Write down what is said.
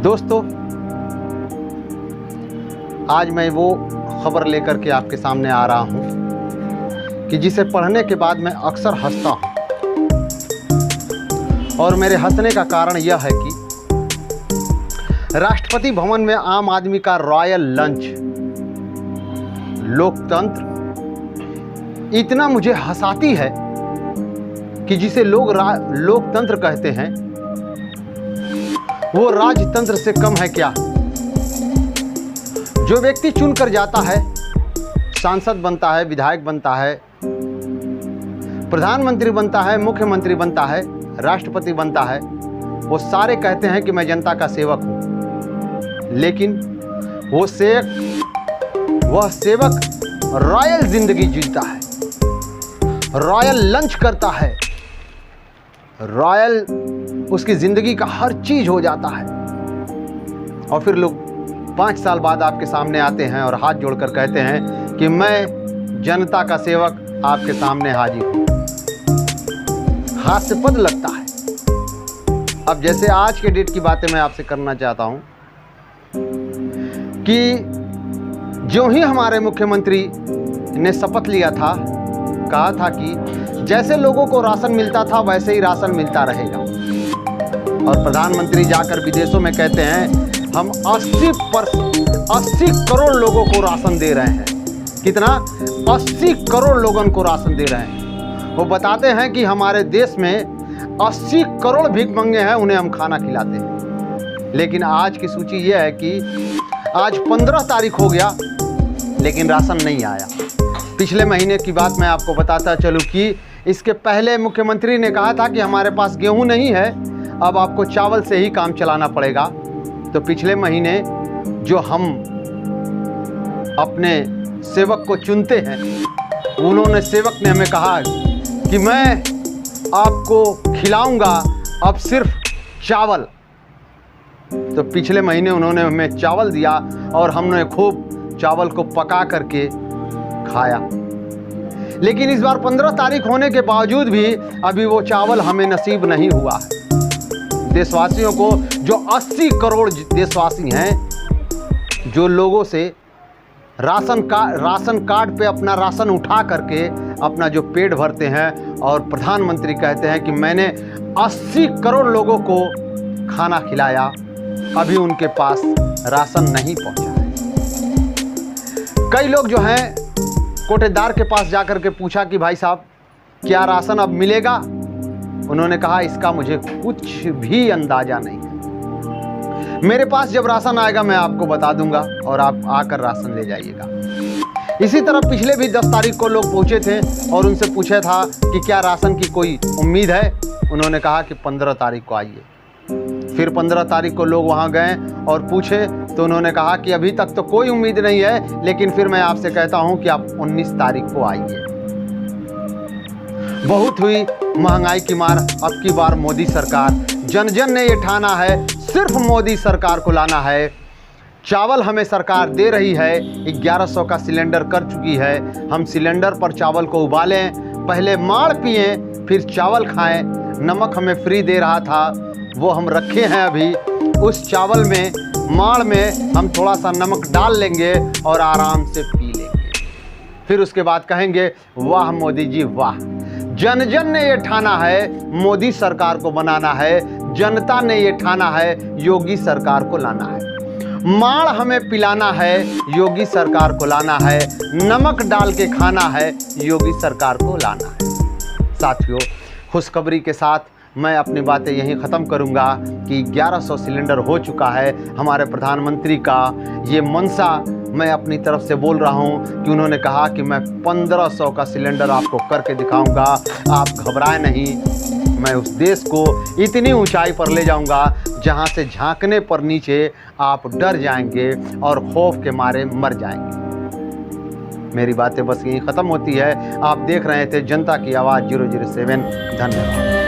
दोस्तों, आज मैं वो खबर लेकर के आपके सामने आ रहा हूँ कि जिसे पढ़ने के बाद मैं अक्सर हंसता हूँ। और मेरे हंसने का कारण यह है कि राष्ट्रपति भवन में आम आदमी का रॉयल लंच, लोकतंत्र इतना मुझे हंसाती है कि जिसे लोग लोकतंत्र कहते हैं वो राजतंत्र से कम है क्या। जो व्यक्ति चुनकर जाता है, सांसद बनता है, विधायक बनता है, प्रधानमंत्री बनता है, मुख्यमंत्री बनता है, राष्ट्रपति बनता है, वो सारे कहते हैं कि मैं जनता का सेवक हूं। लेकिन वह सेवक रॉयल जिंदगी जीता है, रॉयल लंच करता है, रॉयल उसकी जिंदगी का हर चीज हो जाता है। और फिर लोग 5 साल बाद आपके सामने आते हैं और हाथ जोड़कर कहते हैं कि मैं जनता का सेवक आपके सामने हाजिर हूं। हास्यास्पद लगता है। अब जैसे आज के डेट की बातें मैं आपसे करना चाहता हूं कि जो ही हमारे मुख्यमंत्री ने शपथ लिया था, कहा था कि जैसे लोगों को राशन मिलता था वैसे ही राशन मिलता रहेगा। और प्रधानमंत्री जाकर विदेशों में कहते हैं हम 80 करोड़ लोगों को राशन दे रहे हैं। कितना? 80 करोड़ लोगों को राशन दे रहे हैं। वो बताते हैं कि हमारे देश में 80 करोड़ भिखमंगे हैं, उन्हें हम खाना खिलाते हैं। लेकिन आज की सूची यह है कि आज 15 तारीख हो गया लेकिन राशन नहीं आया। पिछले महीने की बात मैं आपको बताता चलूं कि इसके पहले मुख्यमंत्री ने कहा था कि हमारे पास गेहूं नहीं है, अब आपको चावल से ही काम चलाना पड़ेगा। तो पिछले महीने जो हम अपने सेवक को चुनते हैं, सेवक ने हमें कहा कि मैं आपको खिलाऊंगा अब सिर्फ चावल। तो पिछले महीने उन्होंने हमें चावल दिया और हमने खूब चावल को पका करके खाया। लेकिन इस बार 15 तारीख होने के बावजूद भी अभी वो चावल हमें नसीब नहीं हुआ है। देशवासियों को, जो 80 करोड़ देशवासी हैं, जो लोगों से राशन कार्ड पे अपना राशन उठा करके अपना जो पेट भरते हैं, और प्रधानमंत्री कहते हैं कि मैंने 80 करोड़ लोगों को खाना खिलाया, अभी उनके पास राशन नहीं पहुंचा है। कई लोग जो हैं कोटेदार के पास जाकर के पूछा कि भाई साहब क्या राशन अब मिलेगा? उन्होंने कहा इसका मुझे कुछ भी अंदाजा नहीं है, मेरे पास जब राशन आएगा मैं आपको बता दूंगा और आप आकर राशन ले जाइएगा। इसी तरह पिछले भी 10 तारीख को लोग पहुंचे थे और उनसे पूछा था कि क्या राशन की कोई उम्मीद है? उन्होंने कहा कि 15 तारीख को आइए। फिर 15 तारीख को लोग वहां गए और पूछे तो उन्होंने कहा कि अभी तक तो कोई उम्मीद नहीं है, लेकिन फिर मैं आपसे कहता हूं कि आप 19 तारीख को आइए। बहुत हुई महंगाई की मार, अब की बार मोदी सरकार, जन जन ने ये ठाना है सिर्फ मोदी सरकार को लाना है। चावल हमें सरकार दे रही है, 1100 का सिलेंडर कर चुकी है। हम सिलेंडर पर चावल को उबालें, पहले माड़ पिए फिर चावल खाएं। नमक हमें फ्री दे रहा था, वो हम रखे हैं अभी। उस चावल में, माड़ में हम थोड़ा सा नमक डाल लेंगे और आराम से पी लेंगे। फिर उसके बाद कहेंगे वाह मोदी जी वाह। जन जन ने ये ठाना है मोदी सरकार को बनाना है, जनता ने ये ठाना है योगी सरकार को लाना है। माड़ हमें पिलाना है, योगी सरकार को लाना है। नमक डाल के खाना है, योगी सरकार को लाना है। साथियों, खुशखबरी के साथ मैं अपनी बातें यहीं ख़त्म करूंगा कि 1100 सिलेंडर हो चुका है। हमारे प्रधानमंत्री का ये मंशा मैं अपनी तरफ से बोल रहा हूं कि उन्होंने कहा कि मैं 1500 का सिलेंडर आपको करके दिखाऊंगा। आप घबराएं नहीं, मैं उस देश को इतनी ऊंचाई पर ले जाऊंगा जहां से झांकने पर नीचे आप डर जाएंगे और खौफ के मारे मर जाएंगे। मेरी बातें बस यहीं ख़त्म होती है। आप देख रहे थे जनता की आवाज़ 007। धन्यवाद।